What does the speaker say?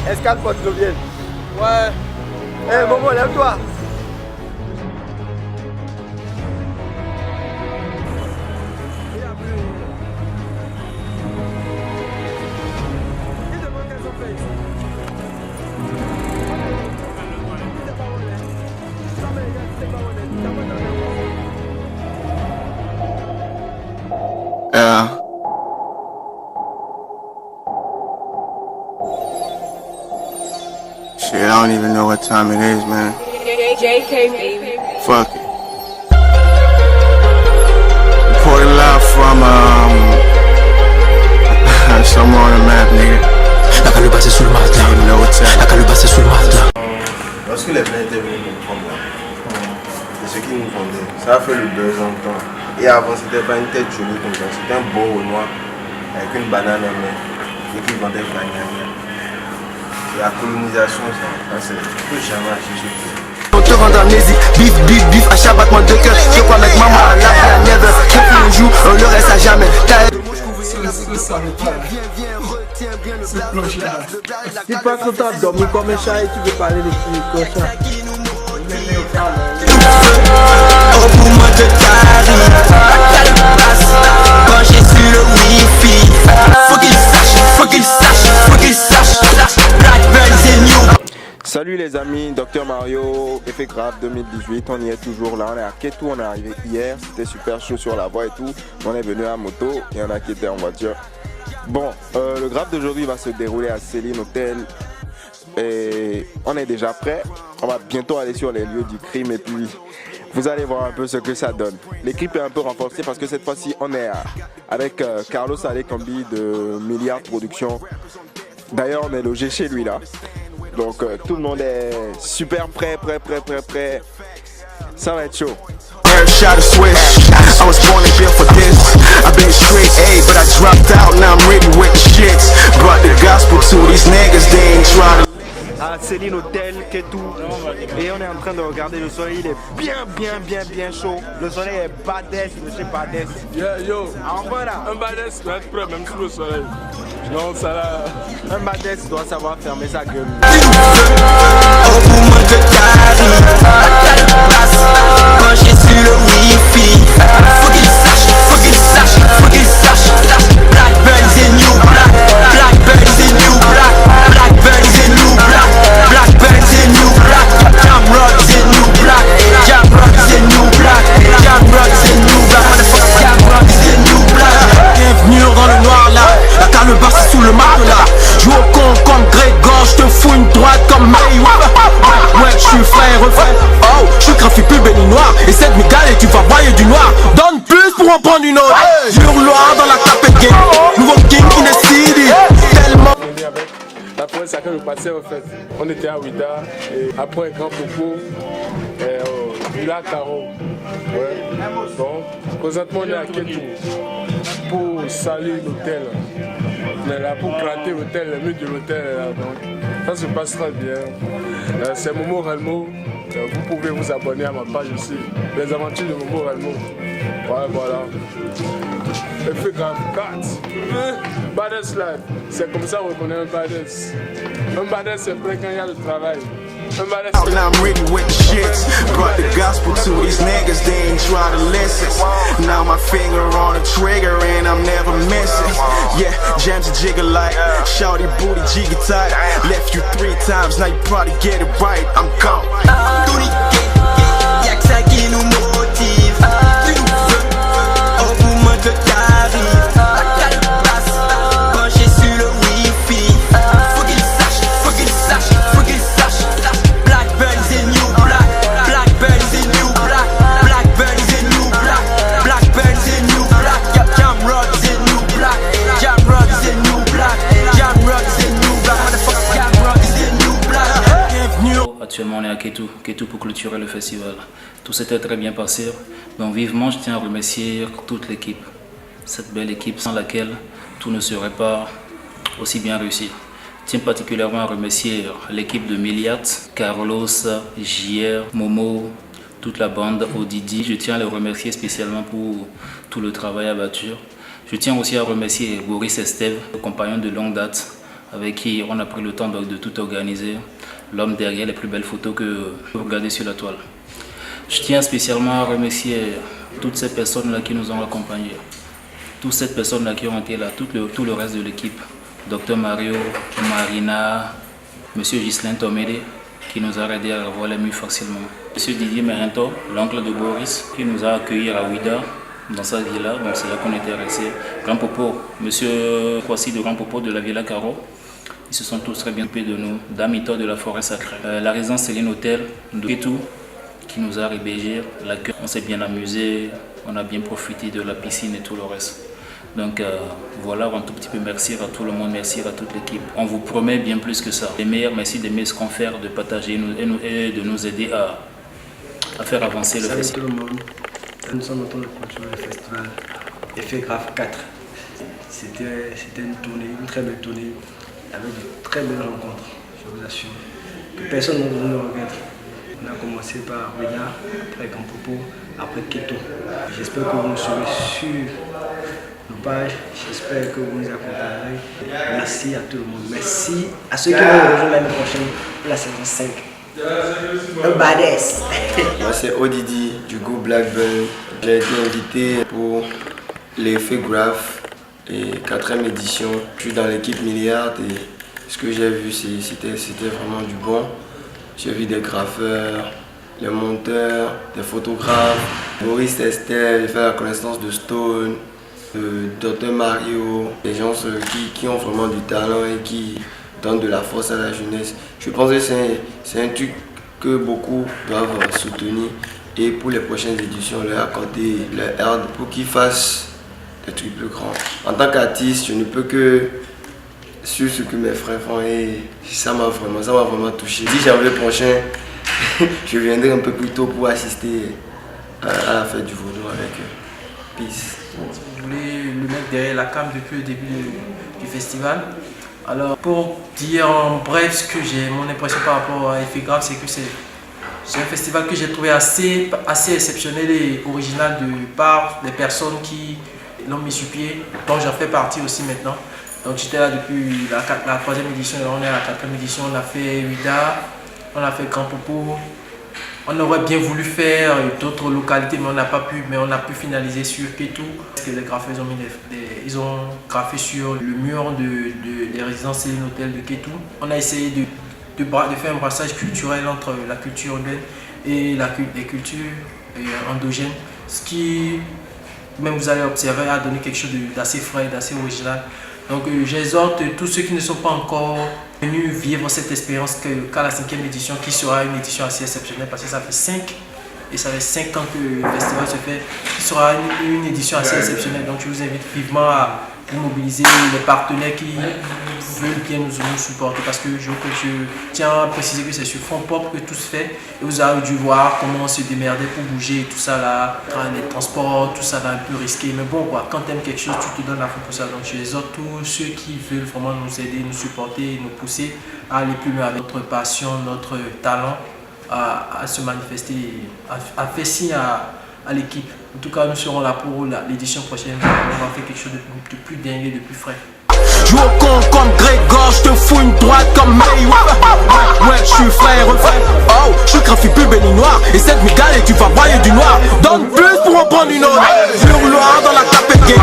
Escale Porte-Novienne. Ouais. Eh hey, Momo, lève-toi. Yeah. Shit, I don't even know what time it is, man. Fuck it. Reporting live from somewhere on the map, nigga. La Caluba c'est sous le matelas. You know what time. La Caluba c'est sous le matelas. Lorsque les blancs étaient venus nous prendre là, c'est ce qui nous vendaient. Ça a fait le buzz en temps. Et avant, c'était pas une tête jolie comme ça, c'était un beau noir avec une banane en main et qui vendait de la gnagna. La colonisation, ça c'est tout jamais acheté sur tout. On te rend amnésique, bif, bif, bif, à chaque battement de cœur. Je crois avec maman à la never. Je fais un jour, on le reste à jamais. Tu penses que tu as dormi comme un chat et tu veux parler de cochon. Au poumon de Paris, quand j'ai su le wifi. Faut qu'il sache, faut qu'il sache, faut qu'il sache. Blackburn c'est new. Salut les amis, Dr Mario, Effet Grave 2018, on y est toujours là, on est à Kétou, on est arrivé hier, c'était super chaud sur la voie et tout, on est venu à moto, il y en a qui étaient en voiture. Bon, le grave d'aujourd'hui va se dérouler à Céline Hotel et on est déjà prêt, on va bientôt aller sur les lieux du crime et puis vous allez voir un peu ce que ça donne. L'équipe est un peu renforcée parce que cette fois-ci on est avec Carlos Alekambi de Milliard Productions. D'ailleurs on est logé chez lui là. Donc tout le monde est super prêt. Ça va être chaud. Shot a switch. I was born and built for this. I've been straight A, but I dropped out. Now I'm ready with the shits. Brought the gospel to these niggas. They ain't trying to. À Céline Hotel, Kétou, et on est en train de regarder le soleil, il est bien chaud. Le soleil est badass de chez Badass. Yeah, yo, Voilà. un badass doit être prêt même sous le soleil. Non, ça là. Un Badass doit savoir fermer sa gueule. Au poumon de Paris, quand j'ai su le wifi. Faut qu'il sache, faut qu'il sache, faut qu'il sache. Blackburn c'est new black, Blackburn c'est new black, Blackburn c'est new black, Blackburn c'est new black, Jamrock c'est new black, Jamrock c'est new black, Jamrock c'est new black, motherfucker Jamrock c'est new black. Bienvenue dans le noir là, la Caluba c'est sous le matelas. Joue au con comme Grégor, je te fous une droite comme Mayweather. Ouais, je suis frère refait. Oh, je suis graphique plus béninois. Essaie de m'égaler et tu vas broyer du noir. Donne plus pour en prendre une autre. Hurloir dans la capette game. Nouveau king in the city. Tellement. La première sacrée le passé en fait. On était à Ouida et après un grand propos, Villa Caro. Ouais. Bon, présentement on est à Kétou pour salir l'hôtel. Mais là pour gratter l'hôtel, le mur de l'hôtel est là. Donc ça se passe très bien. C'est Momo Relmo. Vous pouvez vous abonner à ma page aussi. Les aventures de Momo Relmo. Ouais, voilà. Effet Grave 4. Badass life. C'est comme ça qu'on reconnaît un badass. Un badass c'est prêt quand il y a le travail. Un badass c'est... Now I'm ready with the shits. Brought the gospel to these niggas. They ain't try to listen. Now my finger on the trigger and I'm never missing. Yeah, jams a jigger like shawty booty jiggy tight. Left you 3 times, now you probably get it right. I'm gone. Y'a que ça qui nous motive. Tu nous veux au poumon de Paris. Quand j'ai su le wifi. Faut qu'il sache, faut qu'il sache, faut qu'il sache. Blackburn c'est new black, Blackburn c'est new black, Blackburn c'est new black, Blackburn c'est new black. Jamrock c'est new black, Jamrock c'est new black, Jamrock c'est new black. Motherfucker Jamrock c'est new black. Bienvenue. Actuellement, on est à Kétou pour clôturer le festival. Tout s'était très bien passé. Donc vivement, je tiens à remercier toute l'équipe. Cette belle équipe sans laquelle tout ne serait pas aussi bien réussi. Je tiens particulièrement à remercier l'équipe de Milliard, Carlos, JR, Momo, toute la bande, Odidi. Je tiens à les remercier spécialement pour tout le travail abattu. Je tiens aussi à remercier Boris Estève, compagnon de longue date, avec qui on a pris le temps de tout organiser. L'homme derrière les plus belles photos que vous regardez sur la toile. Je tiens spécialement à remercier toutes ces personnes-là qui nous ont accompagnés. Toutes ces personnes-là qui ont été là, tout le reste de l'équipe. Dr Mario, Marina, Monsieur Ghislain Tomede, qui nous a aidé à avoir les murs facilement. Monsieur Didier Merento, l'oncle de Boris, qui nous a accueillis à Ouida, dans sa villa, donc c'est là qu'on était restés. Grand Popo, Monsieur Kwasi de Grand Popo de la Villa Caro, ils se sont tous très bien occupés de nous. Damito de la Forêt Sacrée. La résidence Céline Hôtel de Ketou, qui nous a hébergés. On s'est bien amusé, on a bien profité de la piscine et tout le reste. Donc voilà, un tout petit peu merci à tout le monde, merci à toute l'équipe. On vous promet bien plus que ça. Les meilleurs, merci d'aimer ce qu'on fait, de partager et de nous aider à faire avancer le festival. Salut tout le monde, nous sommes en train de continuer le festival Effet Grave 4. C'était une tournée, une très belle tournée, avec de très belles rencontres, je vous assure. Que personne ne nous regrette. On a commencé par Ouida, après Grand Popo, après Keto. J'espère que vous nous suivez sur nos pages, j'espère que vous nous accompagnerez. Merci à tout le monde. Merci à ceux qui vont nous rejoindre l'année prochaine pour la saison 5. Un badass. Moi c'est Odidi du groupe Blackburn. J'ai été invité pour l'Effet Graph et 4e édition. Je suis dans l'équipe Milliard et ce que j'ai vu c'était vraiment du bon. J'ai vu des graffeurs, des monteurs, des photographes, Maurice Esther, j'ai fait la connaissance de Stone, Dr Mario, des gens qui ont vraiment du talent et qui donnent de la force à la jeunesse. Je pense que c'est un truc que beaucoup doivent soutenir et pour les prochaines éditions leur accorder leur aide pour qu'ils fassent des trucs plus grands. En tant qu'artiste, je ne peux que suivre ce que mes frères font et ça m'a vraiment touché. Si janvier prochain, je viendrai un peu plus tôt pour assister à la fête du Vaudou avec eux. Peace. Je voulais le mettre derrière la cam depuis le début du festival. Alors pour dire en bref ce que j'ai, mon impression par rapport à Effet Grave, c'est que c'est un festival que j'ai trouvé assez exceptionnel et original de par les personnes qui l'ont mis sur pied, dont j'en fais partie aussi maintenant. Donc j'étais là depuis la 3e édition, on est à la 4e édition, on a fait Ouida, on a fait Grand Popo. On aurait bien voulu faire d'autres localités, mais on n'a pas pu, mais on a pu finaliser sur Ketou. Parce que les graffeurs ils ont graffé sur le mur des résidences Céline Hôtel de Ketou. On a essayé de faire un brassage culturel entre la culture urbaine et les cultures endogènes. Ce qui, même vous allez observer, a donné quelque chose d'assez frais, d'assez original. Donc j'exhorte tous ceux qui ne sont pas encore venus vivre cette expérience qu'à la 5e édition, qui sera une édition assez exceptionnelle parce que ça fait 5 ans que le festival se fait, qui sera une édition assez exceptionnelle. Donc je vous invite vivement à vous mobiliser les partenaires qui veulent bien nous supporter parce que je tiens à préciser que c'est sur fonds propres que tout se fait et vous avez dû voir comment se démerder pour bouger tout ça là, les transports, tout ça là un peu risqué, mais bon quoi, quand tu aimes quelque chose tu te donnes la faute pour ça. Donc je les autres, tous ceux qui veulent vraiment nous aider, nous supporter, nous pousser à aller plus loin avec notre passion, notre talent à se manifester, à faire signe à l'équipe. En tout cas, nous serons là pour l'édition prochaine. On va faire quelque chose de plus dingue et de plus frais. Joue au con comme Grégor, je te fous une droite comme Mayweather. Ouais, je suis frère. Oh, je suis graphique plus béninois. Et cette migale et tu vas broyer du noir. Donne plus pour en prendre une autre. Hurloir dans la tapette game.